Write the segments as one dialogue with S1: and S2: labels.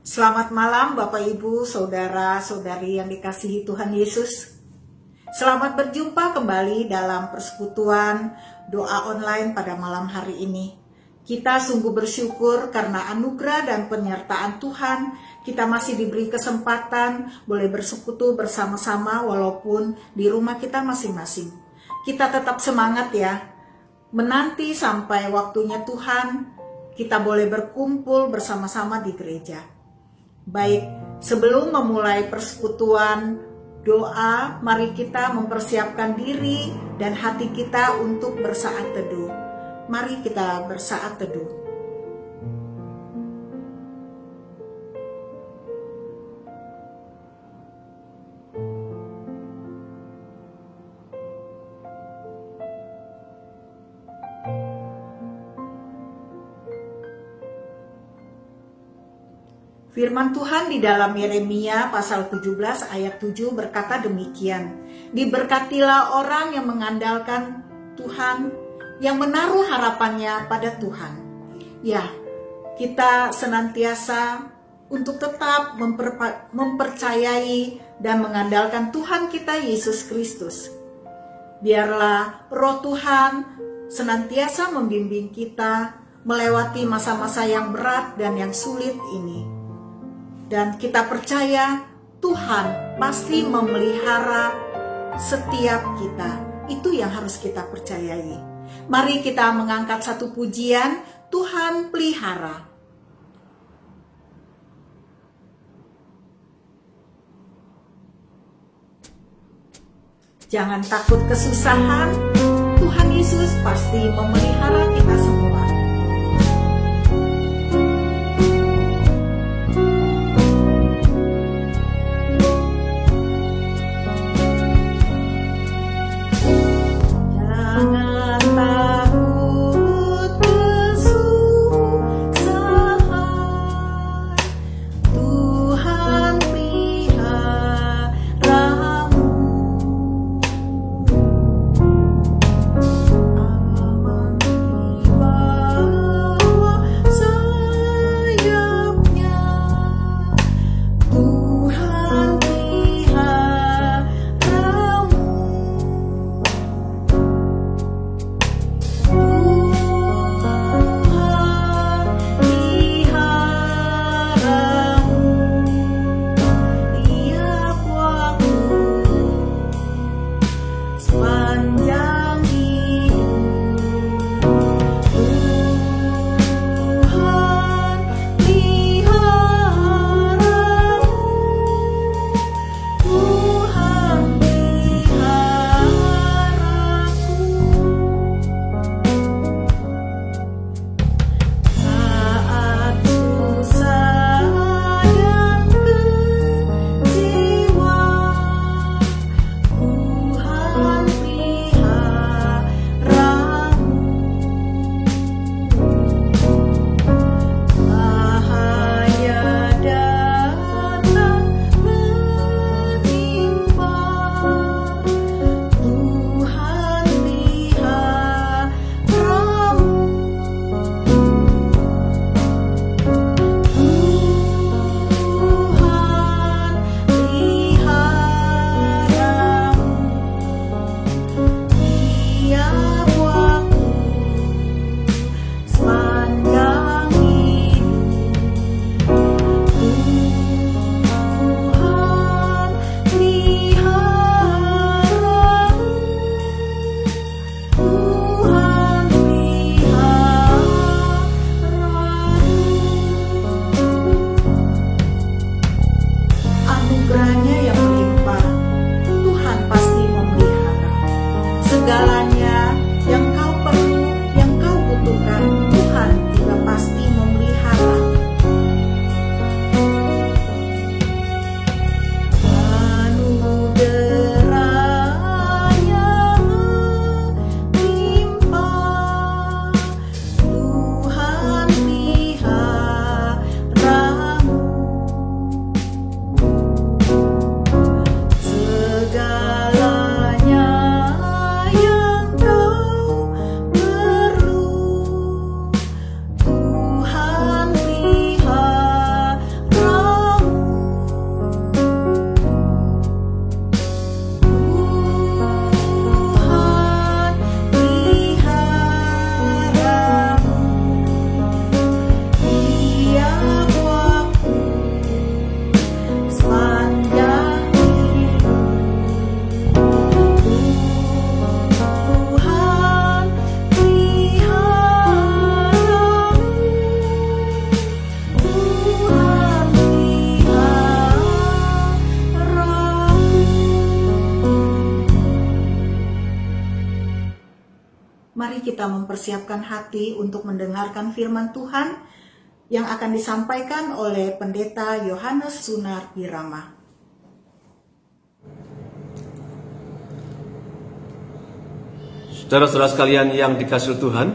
S1: Selamat malam Bapak Ibu, Saudara-saudari yang dikasihi Tuhan Yesus. Selamat berjumpa kembali dalam persekutuan doa online pada malam hari ini. Kita sungguh bersyukur karena anugerah dan penyertaan Tuhan. Kita masih diberi kesempatan boleh bersekutu bersama-sama walaupun di rumah kita masing-masing. Kita tetap semangat ya, menanti sampai waktunya Tuhan kita boleh berkumpul bersama-sama di gereja. Baik, sebelum memulai persekutuan doa, mari kita mempersiapkan diri dan hati kita untuk bersaat teduh. Mari kita bersaat teduh. Firman Tuhan di dalam Yeremia pasal 17 ayat 7 berkata demikian. Diberkatilah orang yang mengandalkan Tuhan, yang menaruh harapannya pada Tuhan. Ya, kita senantiasa untuk tetap mempercayai dan mengandalkan Tuhan kita Yesus Kristus. Biarlah Roh Tuhan senantiasa membimbing kita melewati masa-masa yang berat dan yang sulit ini. Dan kita percaya Tuhan pasti memelihara setiap kita. Itu yang harus kita percayai. Mari kita mengangkat satu pujian, Tuhan pelihara. Jangan takut kesusahan, Tuhan Yesus pasti memelihara kita semua. Mari kita mempersiapkan hati untuk mendengarkan firman Tuhan yang akan disampaikan oleh Pendeta Yohanes Sunar Wirama.
S2: Saudara-saudara sekalian yang dikasihi Tuhan,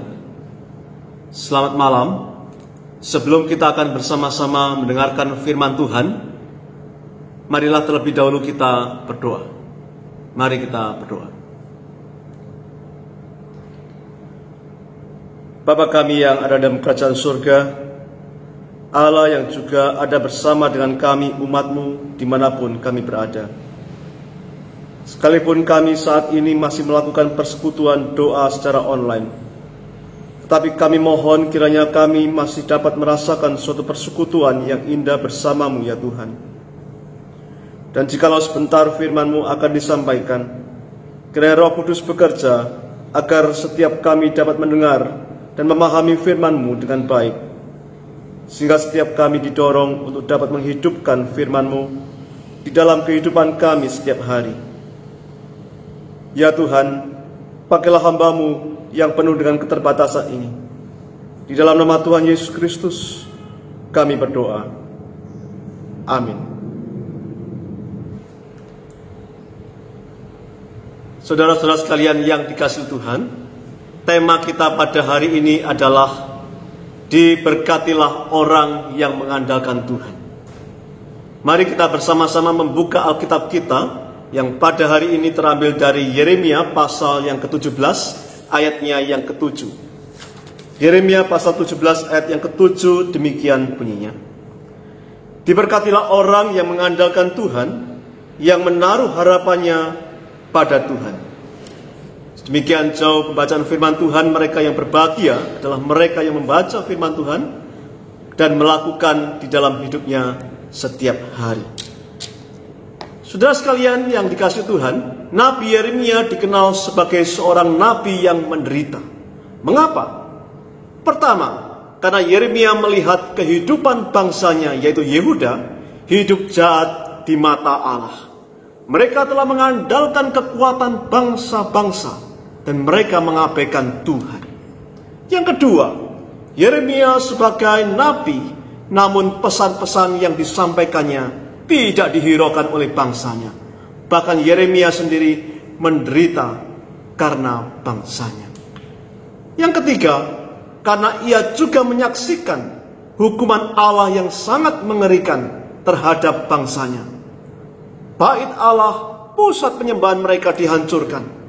S2: selamat malam. Sebelum kita akan bersama-sama mendengarkan firman Tuhan, marilah terlebih dahulu kita berdoa. Mari kita berdoa. Bapa kami yang ada dalam kerajaan surga, Allah yang juga ada bersama dengan kami umat-Mu dimanapun kami berada. Sekalipun kami saat ini masih melakukan persekutuan doa secara online, tetapi kami mohon kiranya kami masih dapat merasakan suatu persekutuan yang indah bersama-Mu ya Tuhan. Dan jikalau sebentar firman-Mu akan disampaikan, kiranya Roh Kudus bekerja agar setiap kami dapat mendengar dan memahami firman-Mu dengan baik, sehingga setiap kami didorong untuk dapat menghidupkan firman-Mu di dalam kehidupan kami setiap hari. Ya Tuhan, pakailah hamba-Mu yang penuh dengan keterbatasan ini. Di dalam nama Tuhan Yesus Kristus, kami berdoa. Amin. Saudara-saudara sekalian yang dikasihi Tuhan, tema kita pada hari ini adalah diberkatilah orang yang mengandalkan Tuhan. Mari kita bersama-sama membuka Alkitab kita yang pada hari ini terambil dari Yeremia pasal yang ke-17, ayatnya yang ke-7. Yeremia pasal 17 ayat yang ke-7 demikian bunyinya. Diberkatilah orang yang mengandalkan Tuhan, yang menaruh harapannya pada Tuhan. Demikian jauh pembacaan firman Tuhan. Mereka yang berbahagia adalah mereka yang membaca firman Tuhan dan melakukan di dalam hidupnya setiap hari. Saudara sekalian yang dikasihi Tuhan, Nabi Yeremia dikenal sebagai seorang nabi yang menderita. Mengapa? Pertama, karena Yeremia melihat kehidupan bangsanya, yaitu Yehuda, hidup jahat di mata Allah. Mereka telah mengandalkan kekuatan bangsa-bangsa dan mereka mengabaikan Tuhan. Yang kedua, Yeremia sebagai nabi, namun pesan-pesan yang disampaikannya tidak dihiraukan oleh bangsanya. Bahkan Yeremia sendiri menderita karena bangsanya. Yang ketiga, karena ia juga menyaksikan hukuman Allah yang sangat mengerikan terhadap bangsanya. Bait Allah, pusat penyembahan mereka dihancurkan.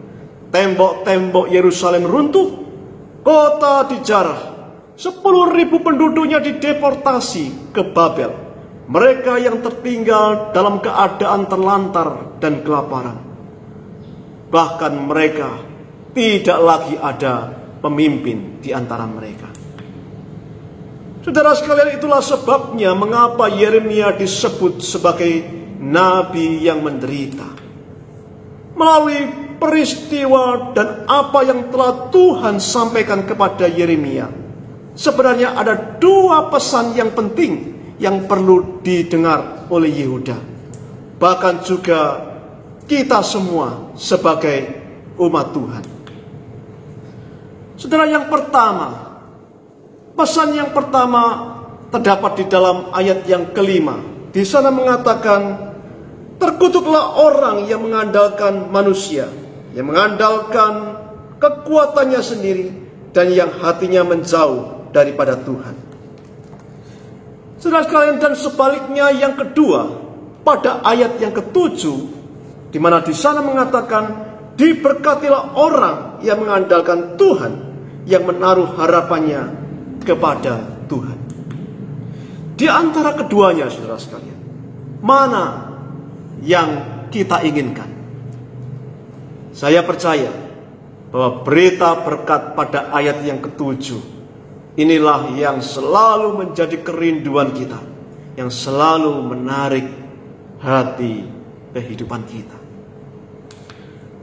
S2: Tembok-tembok Yerusalem runtuh, kota dijarah, 10.000 penduduknya dideportasi ke Babel. Mereka yang tertinggal dalam keadaan terlantar dan kelaparan. Bahkan mereka tidak lagi ada pemimpin di antara mereka. Saudara sekalian, itulah sebabnya mengapa Yeremia disebut sebagai nabi yang menderita. Melalui peristiwa dan apa yang telah Tuhan sampaikan kepada Yeremia, sebenarnya ada dua pesan yang penting yang perlu didengar oleh Yehuda, bahkan juga kita semua sebagai umat Tuhan. Saudara, yang pertama, pesan yang pertama terdapat di dalam ayat yang kelima. Di sana mengatakan, terkutuklah orang yang mengandalkan manusia, yang mengandalkan kekuatannya sendiri, dan yang hatinya menjauh daripada Tuhan. Saudara sekalian, dan sebaliknya yang kedua, pada ayat yang ke-7, di mana di sana mengatakan, diberkatilah orang yang mengandalkan Tuhan, yang menaruh harapannya kepada Tuhan. Di antara keduanya, saudara sekalian, mana yang kita inginkan? Saya percaya bahwa berita berkat pada ayat yang ke-7 inilah yang selalu menjadi kerinduan kita, yang selalu menarik hati kehidupan kita.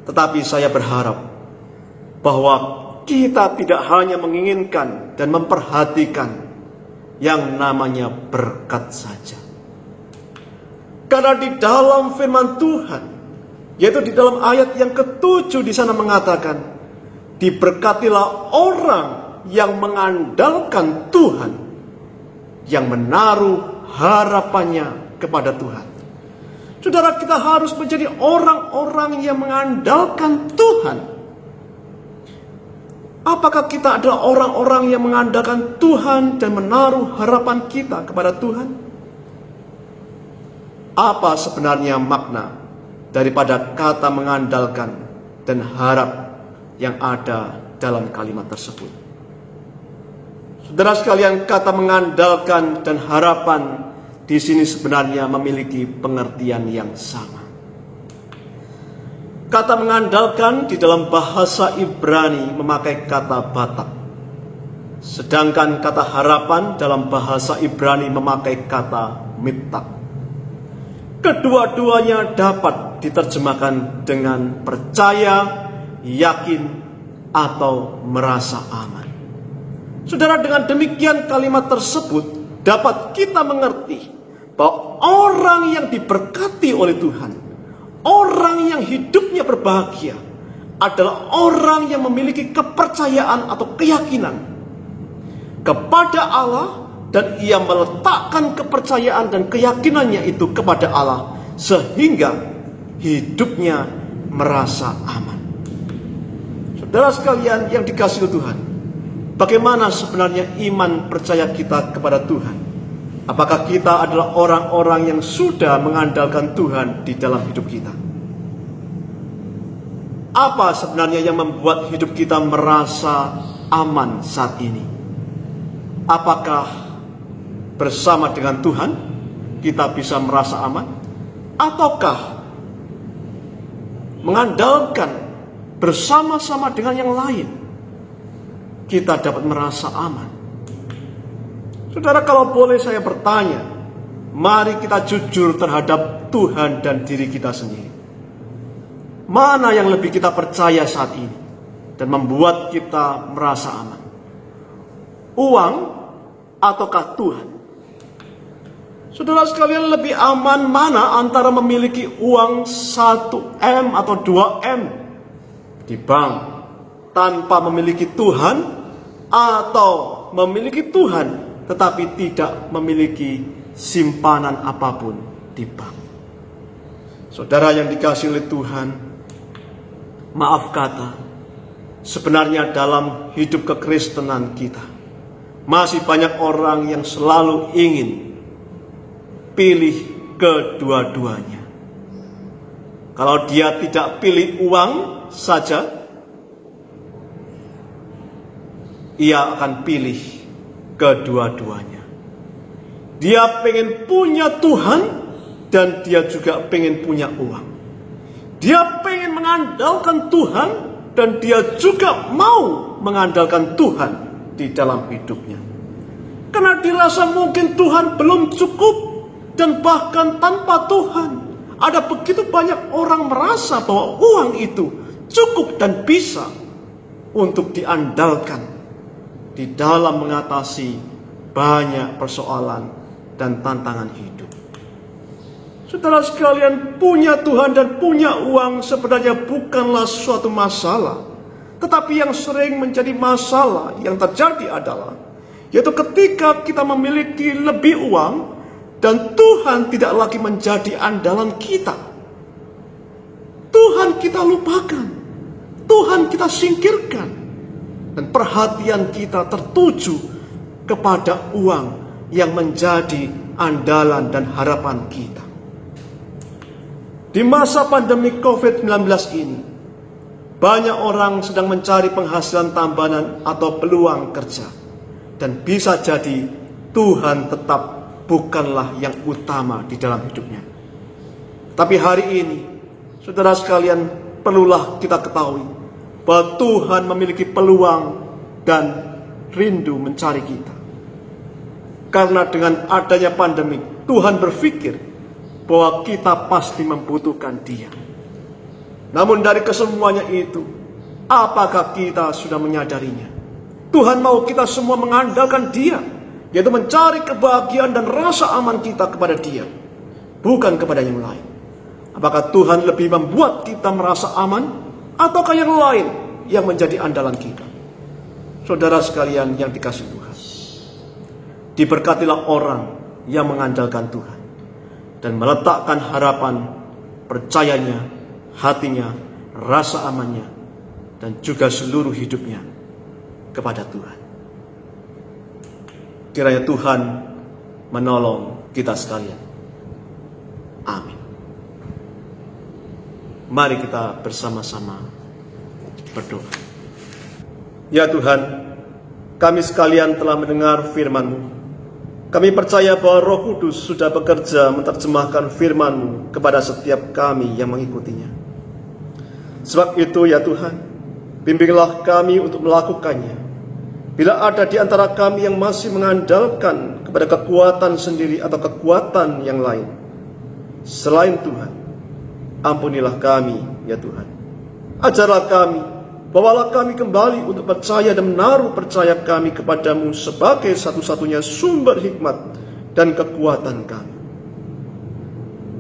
S2: Tetapi saya berharap bahwa kita tidak hanya menginginkan dan memperhatikan yang namanya berkat saja. Karena di dalam firman Tuhan, yaitu di dalam ayat yang ke-7 di sana mengatakan, Diberkatilah orang yang mengandalkan Tuhan, yang menaruh harapannya kepada Tuhan. Saudara, kita harus menjadi orang-orang yang mengandalkan Tuhan. Apakah kita adalah orang-orang yang mengandalkan Tuhan dan menaruh harapan kita kepada Tuhan? Apa sebenarnya makna daripada kata mengandalkan dan harap yang ada dalam kalimat tersebut? Saudara sekalian, kata mengandalkan dan harapan di sini sebenarnya memiliki pengertian yang sama. Kata mengandalkan di dalam bahasa Ibrani memakai kata batak, sedangkan kata harapan dalam bahasa Ibrani memakai kata mitak. Kedua-duanya dapat diterjemahkan dengan percaya, yakin, atau merasa aman. Saudara, dengan demikian kalimat tersebut dapat kita mengerti bahwa orang yang diberkati oleh Tuhan, orang yang hidupnya berbahagia, adalah orang yang memiliki kepercayaan atau keyakinan kepada Allah, dan ia meletakkan kepercayaan dan keyakinannya itu kepada Allah sehingga hidupnya merasa aman. Saudara sekalian yang dikasihi Tuhan, bagaimana sebenarnya iman percaya kita kepada Tuhan? Apakah kita adalah orang-orang yang sudah mengandalkan Tuhan di dalam hidup kita? Apa sebenarnya yang membuat hidup kita merasa aman saat ini? Apakah bersama dengan Tuhan kita bisa merasa aman? Ataukah mengandalkan bersama-sama dengan yang lain kita dapat merasa aman? Saudara, kalau boleh saya bertanya, mari kita jujur terhadap Tuhan dan diri kita sendiri. Mana yang lebih kita percaya saat ini dan membuat kita merasa aman? Uang ataukah Tuhan? Saudara sekalian, lebih aman mana antara memiliki uang 1M atau 2M di bank tanpa memiliki Tuhan, atau memiliki Tuhan tetapi tidak memiliki simpanan apapun di bank? Saudara yang dikasihi oleh Tuhan, maaf kata, sebenarnya dalam hidup kekristenan kita masih banyak orang yang selalu ingin pilih kedua-duanya. Kalau dia tidak pilih uang saja, ia akan pilih kedua-duanya. Dia pengen punya Tuhan dan dia juga pengen punya uang. Dia pengen mengandalkan Tuhan dan dia juga mau mengandalkan Tuhan di dalam hidupnya. Karena dirasa mungkin Tuhan belum cukup, dan bahkan tanpa Tuhan ada begitu banyak orang merasa bahwa uang itu cukup dan bisa untuk diandalkan di dalam mengatasi banyak persoalan dan tantangan hidup. Saudara sekalian, punya Tuhan dan punya uang sebenarnya bukanlah suatu masalah. Tetapi yang sering menjadi masalah yang terjadi adalah, yaitu ketika kita memiliki lebih uang dan Tuhan tidak lagi menjadi andalan kita. Tuhan kita lupakan, Tuhan kita singkirkan, dan perhatian kita tertuju kepada uang yang menjadi andalan dan harapan kita. Di masa pandemi COVID-19 ini, banyak orang sedang mencari penghasilan tambahan atau peluang kerja. Dan bisa jadi Tuhan tetap bukanlah yang utama di dalam hidupnya. Tapi hari ini, saudara sekalian, perlulah kita ketahui bahwa Tuhan memiliki peluang dan rindu mencari kita. Karena dengan adanya pandemi, Tuhan berpikir bahwa kita pasti membutuhkan Dia. Namun dari kesemuanya itu, apakah kita sudah menyadarinya? Tuhan mau kita semua mengandalkan Dia, yaitu mencari kebahagiaan dan rasa aman kita kepada Dia, bukan kepada yang lain. Apakah Tuhan lebih membuat kita merasa aman, ataukah yang lain yang menjadi andalan kita. Saudara sekalian yang dikasihi Tuhan, diberkatilah orang yang mengandalkan Tuhan dan meletakkan harapan, percayanya, hatinya, rasa amannya, dan juga seluruh hidupnya kepada Tuhan. Kiranya Tuhan menolong kita sekalian. Amin. Mari kita bersama-sama berdoa. Ya Tuhan, kami sekalian telah mendengar firman-Mu. Kami percaya bahwa Roh Kudus sudah bekerja menerjemahkan firman-Mu kepada setiap kami yang mengikutinya. Sebab itu ya Tuhan, bimbinglah kami untuk melakukannya. Bila ada di antara kami yang masih mengandalkan kepada kekuatan sendiri atau kekuatan yang lain selain Tuhan, ampunilah kami ya Tuhan. Ajarlah kami, bawalah kami kembali untuk percaya dan menaruh percaya kami kepadamu sebagai satu-satunya sumber hikmat dan kekuatan kami.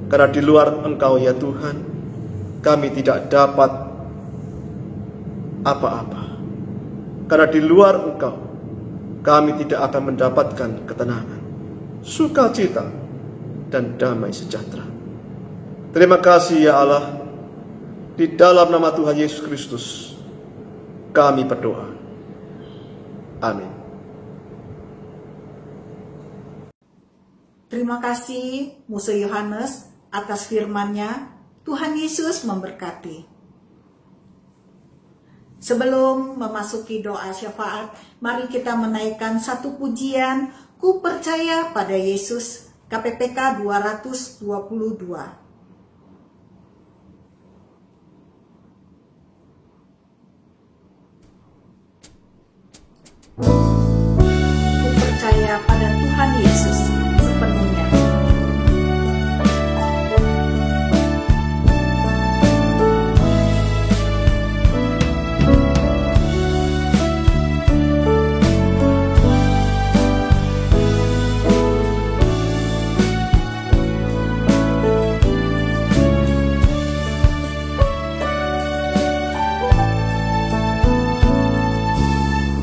S2: Karena di luar Engkau ya Tuhan, kami tidak dapat apa-apa. Karena di luar Engkau, kami tidak akan mendapatkan ketenangan, sukacita, dan damai sejahtera. Terima kasih ya Allah. Di dalam nama Tuhan Yesus Kristus kami berdoa. Amin.
S1: Terima kasih Musa Yohanes atas firman-Nya. Tuhan Yesus memberkati. Sebelum memasuki doa syafaat, mari kita menaikkan satu pujian, Ku percaya pada Yesus, KPPK 222. Ku percaya pada Tuhan Yesus sepenuhnya.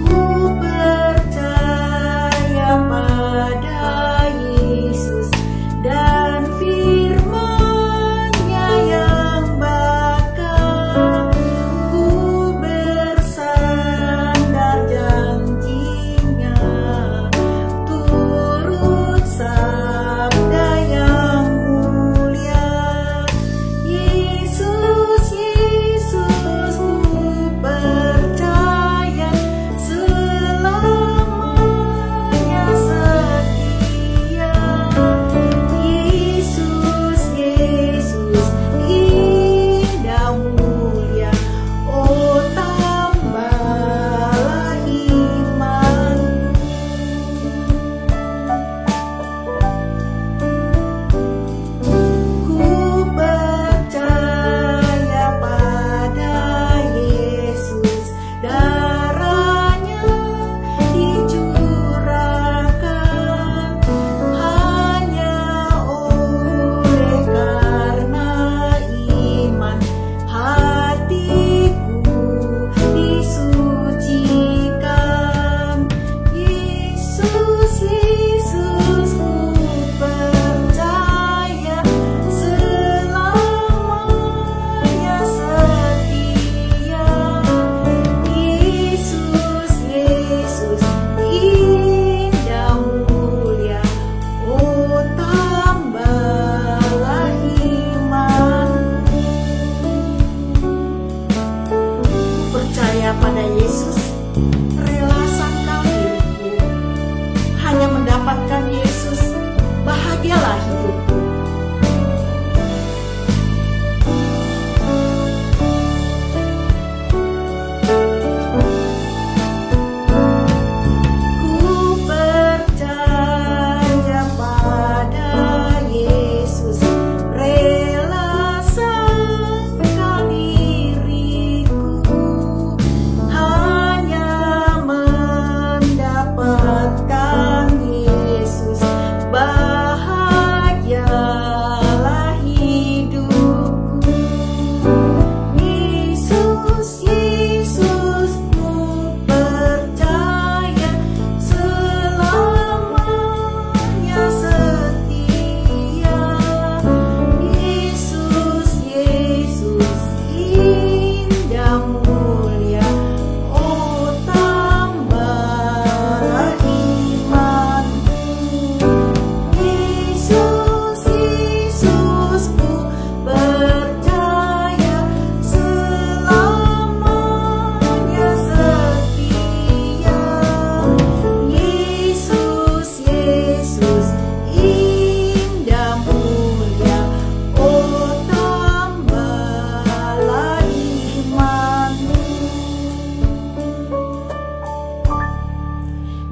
S1: Ku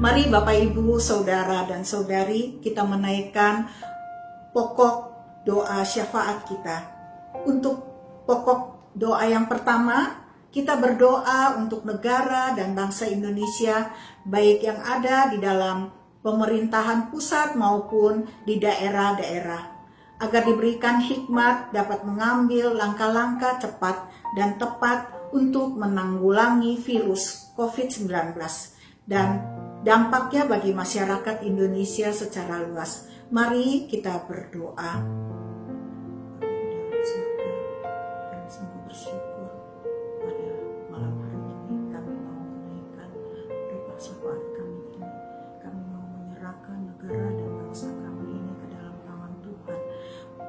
S1: Mari Bapak Ibu, Saudara dan Saudari, kita menaikkan pokok doa syafaat kita. Untuk pokok doa yang pertama, kita berdoa untuk negara dan bangsa Indonesia, baik yang ada di dalam pemerintahan pusat maupun di daerah-daerah, agar diberikan hikmat dapat mengambil langkah-langkah cepat dan tepat untuk menanggulangi virus COVID-19 dan dampaknya bagi masyarakat Indonesia secara luas. Mari kita berdoa. Kami sungguh bersyukur pada malam hari ini kami mau menaikkan doa syafaat kami ini. Kami mau menyerahkan negara dan bangsa kami ini ke dalam tangan Tuhan,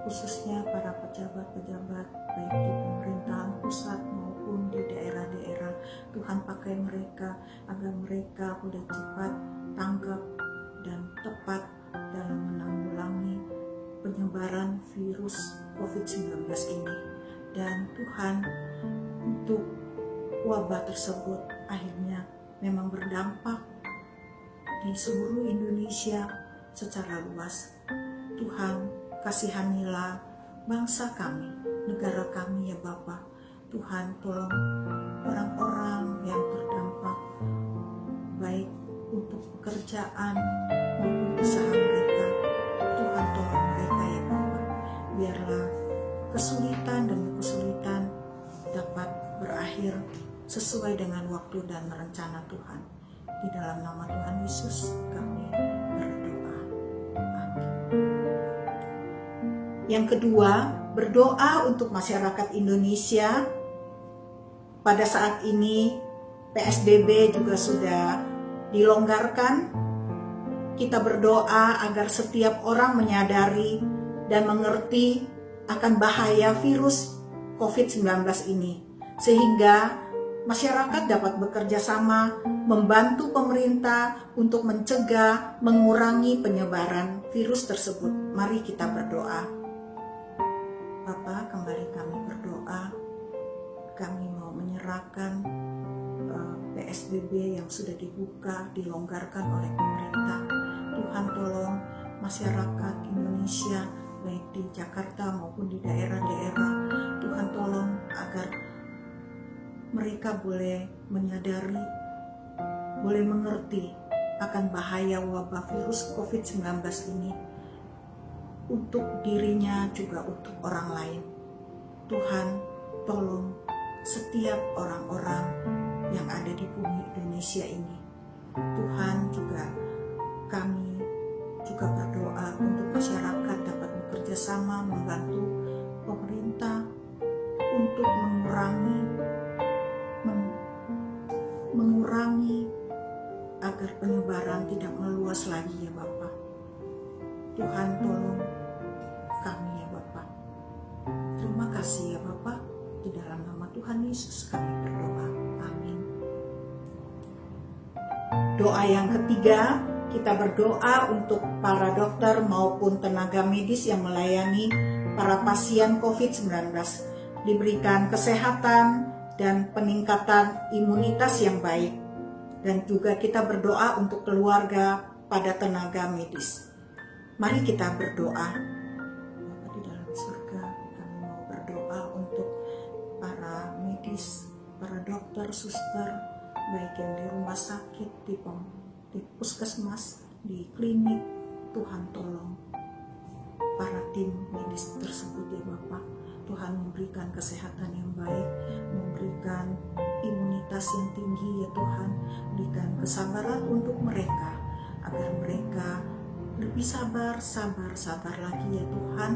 S1: khususnya para pejabat-pejabat baik di pemerintahan pusat maupun di daerah-daerah. Tuhan pakai mereka agar mereka boleh cepat tanggap dan tepat dalam menanggulangi penyebaran virus COVID-19 ini. Dan Tuhan, untuk wabah tersebut akhirnya memang berdampak di seluruh Indonesia secara luas. Tuhan, kasihanilah bangsa kami, negara kami ya Bapa. Tuhan, tolong orang-orang yang terdampak baik untuk pekerjaan maupun usaha mereka. Tuhan, tolong mereka ya Bapa. Biarlah kesulitan demi kesulitan dapat berakhir sesuai dengan waktu dan rencana Tuhan. Di dalam nama Tuhan Yesus kami berdoa. Amin. Yang kedua, berdoa untuk masyarakat Indonesia. Pada saat ini PSBB juga sudah dilonggarkan. Kita berdoa agar setiap orang menyadari dan mengerti akan bahaya virus COVID-19 ini, sehingga masyarakat dapat bekerja sama membantu pemerintah untuk mencegah, mengurangi penyebaran virus tersebut. Mari kita berdoa. Bapa, kembali kami berdoa. Kami mau menyerahkan PSBB yang sudah dibuka, dilonggarkan oleh pemerintah. Tuhan, tolong masyarakat Indonesia baik di Jakarta maupun di daerah-daerah. Tuhan, tolong agar mereka boleh menyadari, boleh mengerti akan bahaya wabah virus COVID-19 ini untuk dirinya juga untuk orang lain. Tuhan, tolong setiap orang-orang yang ada di bumi Indonesia ini. Tuhan, juga kami juga berdoa untuk masyarakat dapat bekerja sama membantu pemerintah untuk mengurangi agar penyebaran tidak meluas lagi ya Bapak. Tuhan, tolong kami ya Bapak. Terima kasih ya Bapak. Di dalam nama Tuhan Yesus kami berdoa. Amin. Doa yang ketiga, kita berdoa untuk para dokter maupun tenaga medis yang melayani para pasien COVID-19, diberikan kesehatan dan peningkatan imunitas yang baik. Dan juga kita berdoa untuk keluarga pada tenaga medis. Mari kita berdoa. Bapa di dalam surga, kami mau berdoa untuk para medis, para dokter, suster, baik yang di rumah sakit, di puskesmas, di klinik. Tuhan, tolong para tim medis tersebut ya Bapak. Tuhan, memberikan kesehatan yang baik, memberikan imunitas yang tinggi ya Tuhan. Berikan kesabaran untuk mereka, agar mereka lebih sabar lagi ya Tuhan,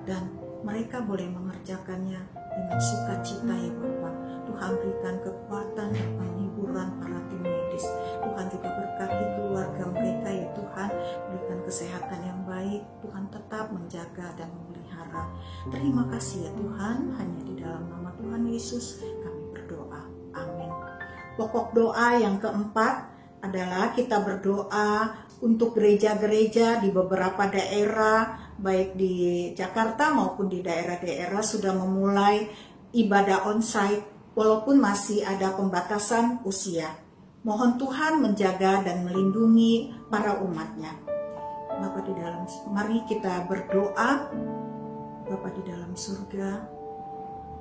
S1: dan mereka boleh mengerjakannya dengan sukacita ya Bapak. Tuhan, berikan kekuatan dan penghiburan para tim medis. Tuhan, juga berkati keluarga mereka ya Tuhan. Berikan kesehatan yang baik. Tuhan, tetap menjaga dan memelihara. Terima kasih ya Tuhan. Hanya di dalam nama Tuhan Yesus kami berdoa. Amin. Pokok doa yang keempat adalah kita berdoa untuk gereja-gereja di beberapa daerah, baik di Jakarta maupun di daerah-daerah sudah memulai ibadah onsite walaupun masih ada pembatasan usia. Mohon Tuhan menjaga dan melindungi para umat-Nya. Bapa di dalam, mari kita berdoa. Bapa di dalam surga,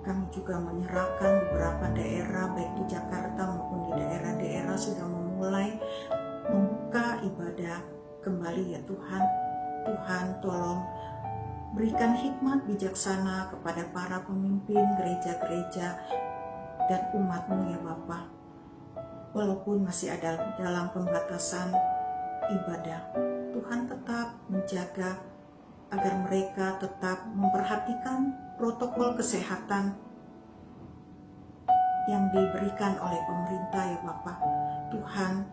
S1: kami juga menyerahkan beberapa daerah, baik di Jakarta maupun di daerah-daerah sudah memulai membuka ibadah kembali ya Tuhan. Tuhan tolong berikan hikmat bijaksana kepada para pemimpin gereja-gereja dan umat-Mu ya Bapa. Walaupun masih ada dalam pembatasan ibadah, Tuhan tetap menjaga agar mereka tetap memperhatikan protokol kesehatan yang diberikan oleh pemerintah ya Bapa. Tuhan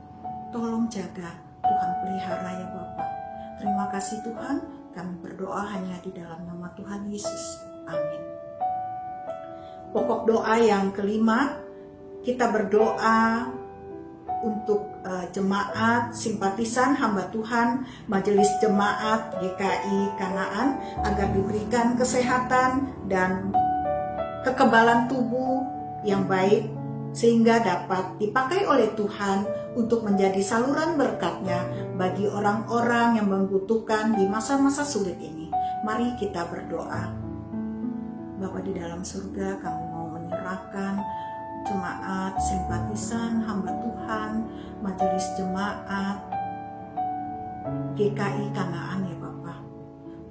S1: tolong jaga, Tuhan pelihara ya Bapa. Terima kasih Tuhan, kami berdoa hanya di dalam nama Tuhan Yesus. Amin. Pokok doa yang kelima, kita berdoa untuk jemaat, simpatisan, hamba Tuhan, Majelis Jemaat GKI Kanaan agar diberikan kesehatan dan kekebalan tubuh yang baik sehingga dapat dipakai oleh Tuhan untuk menjadi saluran berkat-Nya bagi orang-orang yang membutuhkan di masa-masa sulit ini. Mari kita berdoa. Bapa di dalam surga, kami mau menyerahkan jemaat, simpatisan, hamba Tuhan, Majelis Jemaat GKI Kanaan ya Bapa.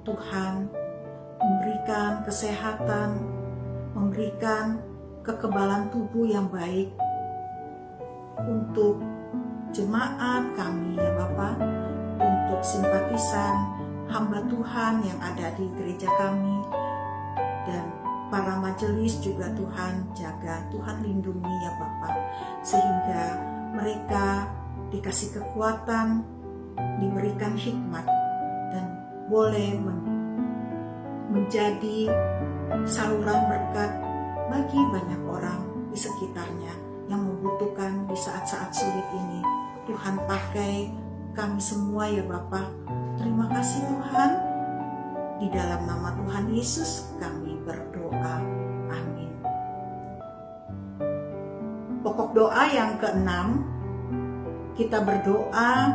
S1: Tuhan memberikan kesehatan, memberikan kekebalan tubuh yang baik untuk jemaat kami ya Bapa, untuk simpatisan, hamba Tuhan yang ada di gereja kami, dan para majelis juga Tuhan jaga, Tuhan lindungi ya Bapa, sehingga mereka dikasih kekuatan, diberikan hikmat, dan boleh menjadi saluran berkat bagi banyak orang di sekitarnya yang membutuhkan di saat-saat sulit ini. Tuhan pakai kami semua ya Bapa. Terima kasih Tuhan. Di dalam nama Tuhan Yesus kami berdoa. Amin. Pokok doa yang keenam, kita berdoa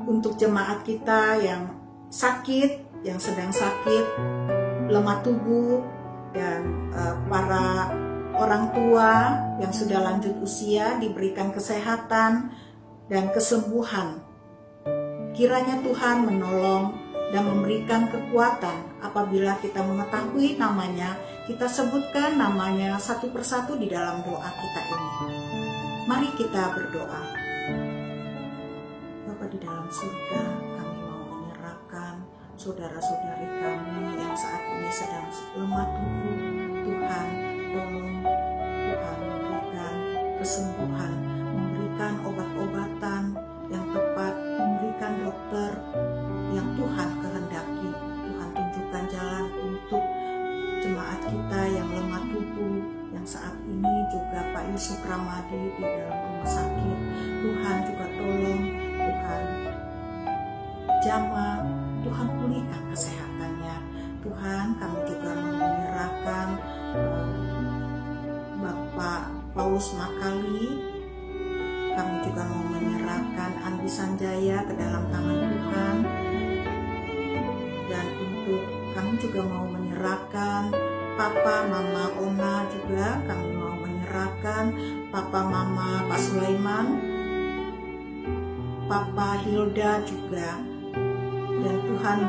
S1: untuk jemaat kita yang sakit, yang sedang sakit, lemah tubuh, dan para orang tua yang sudah lanjut usia diberikan kesehatan dan kesembuhan. Kiranya Tuhan menolong dan memberikan kekuatan apabila kita mengetahui namanya, kita sebutkan namanya satu persatu di dalam doa kita ini. Mari kita berdoa. Bapa di dalam surga, kami mau menyerahkan saudara-saudari kami yang saat ini sedang lemah tubuh. Tuhan, tolong Tuhan memberikan kesembuhan, memberikan obat-obatan yang tepat, memberikan dokter yang Tuhan kehendaki. Tuhan tunjukkan jalan untuk jemaat kita yang lemah tubuh, yang saat ini juga Pak Yusuf Ramadi di dalam rumah sakit. Tuhan juga tolong, Tuhan jamah, Tuhan pulihkan kesehatannya. Tuhan, kami juga menyerahkan Bapak Paulus Makali, kami juga mau menyerahkan Andi Sanjaya ke dalam tangan Tuhan. Dan untuk kami juga mau menyerahkan Papa Mama Ona juga, kami mau menyerahkan Papa Mama Pak Sulaiman, Papa Hilda juga. Dan Tuhan,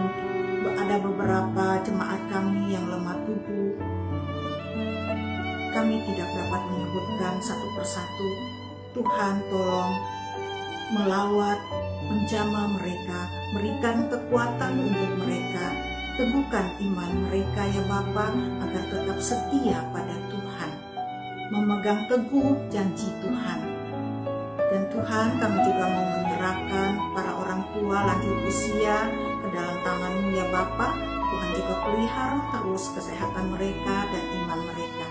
S1: ada beberapa jemaat kami yang lemah tubuh. Kami tidak dapat menyebutkan satu persatu. Tuhan tolong melawat, menjamah mereka, berikan kekuatan untuk mereka, teguhkan iman mereka ya Bapa, agar tetap setia pada Tuhan, memegang teguh janji Tuhan. Dan Tuhan, kami juga mau menyerahkan para orang tua lanjut usia ke dalam tangan-Mu ya Bapa. Tuhan juga pelihara terus kesehatan mereka dan iman mereka.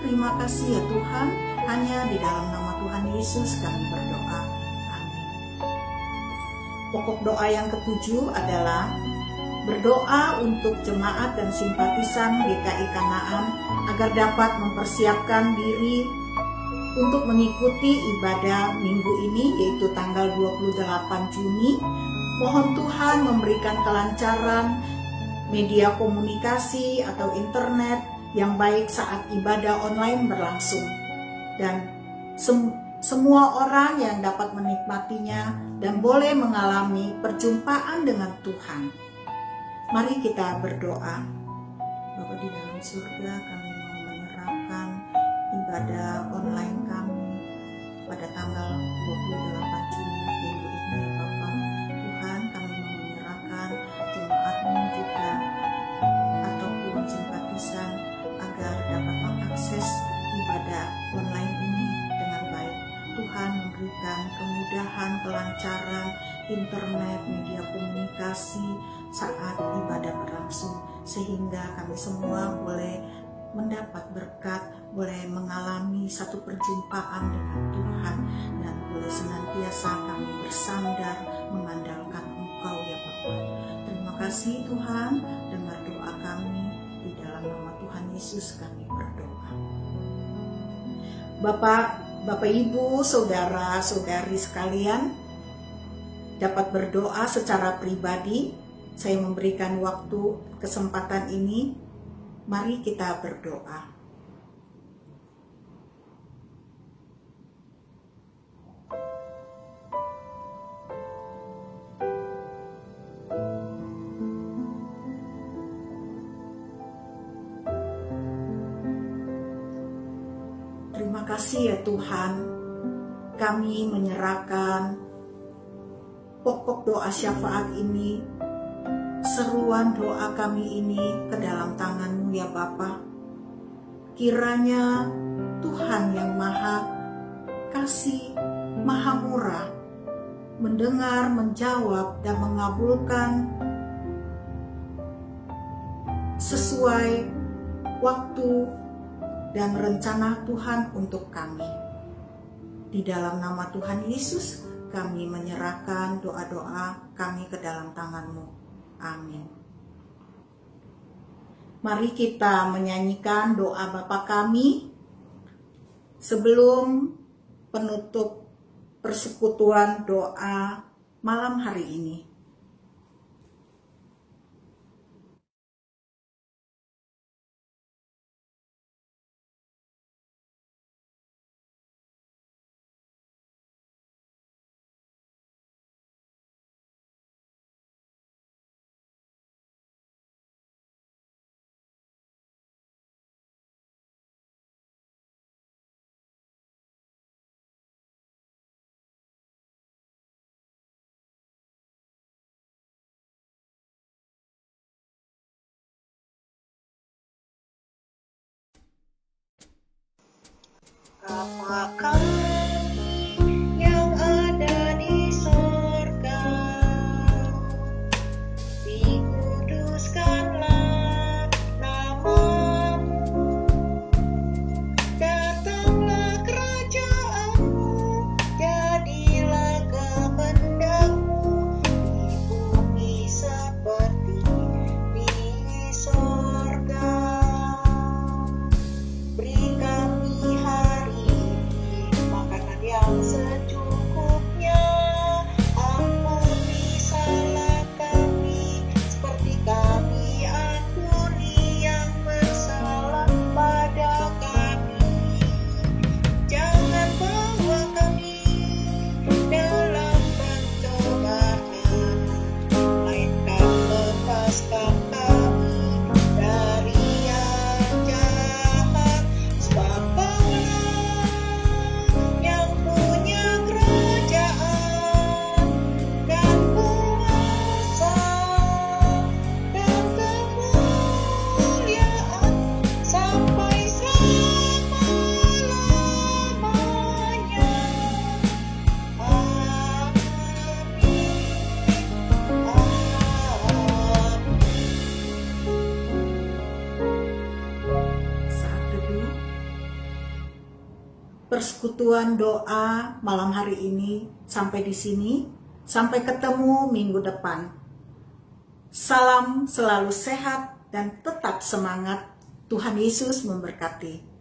S1: Terima kasih ya Tuhan, hanya di dalam nama Tuhan Yesus kami berdoa. Amin. Pokok doa yang ketujuh adalah berdoa untuk jemaat dan simpatisan GKI Kanaan agar dapat mempersiapkan diri untuk mengikuti ibadah minggu ini, yaitu tanggal 28 Juni. Mohon Tuhan memberikan kelancaran media komunikasi atau internet yang baik saat ibadah online berlangsung, dan semua orang yang dapat menikmatinya dan boleh mengalami perjumpaan dengan Tuhan. Mari kita berdoa. Bapa di dalam surga, kami mau menyerahkan ibadah online kami pada tanggal 28 Juni minggu ini, Bapa. Tuhan, kami mau menyerahkan jemaat-Mu juga ataupun simpatisan agar dapat mengakses ibadah online ini dengan baik. Tuhan, memberikan kemudahan, kelancaran internet, media komunikasi saat ibadah berlangsung, sehingga kami semua boleh mendapat berkat, boleh mengalami satu perjumpaan dengan Tuhan, dan boleh senantiasa kami bersandar mengandalkan Engkau ya Bapa. Terima kasih Tuhan, dengar doa kami, di dalam nama Tuhan Yesus kami berdoa. Bapak Ibu, saudara-saudari sekalian, dapat berdoa secara pribadi. Saya memberikan waktu kesempatan ini. Mari kita berdoa. Terima kasih ya Tuhan, kami menyerahkan pokok doa syafaat ini, seruan doa kami ini ke dalam tangan-Mu ya Bapa. Kiranya Tuhan yang Maha Kasih, Maha Murah, mendengar, menjawab, dan mengabulkan sesuai waktu dan rencana Tuhan untuk kami. Di dalam nama Tuhan Yesus, kami menyerahkan doa-doa kami ke dalam tangan-Mu. Amin. Mari kita menyanyikan doa Bapa kami sebelum penutup persekutuan doa malam hari ini.
S3: Apakah yang ada di sorga, dikuduskanlah nama-Mu, datanglah kerajaan-Mu, jadilah kehendak-Mu di bumi seperti di sorga. Beri kami hari makanan yang secukupnya, ampuni salah kami seperti kami ampuni yang bersalah pada kami. Jangan bawa kami dalam pencobaan, melainkan lepaskan kami dari yang jahat. Sebab Kaulah yang punya kerajaan dan kuasa dan kemuliaan sampai selama-lamanya.
S1: Saat teduh persekutuan doa malam hari ini sampai di sini. Sampai ketemu minggu depan. Salam selalu sehat dan tetap semangat. Tuhan Yesus memberkati.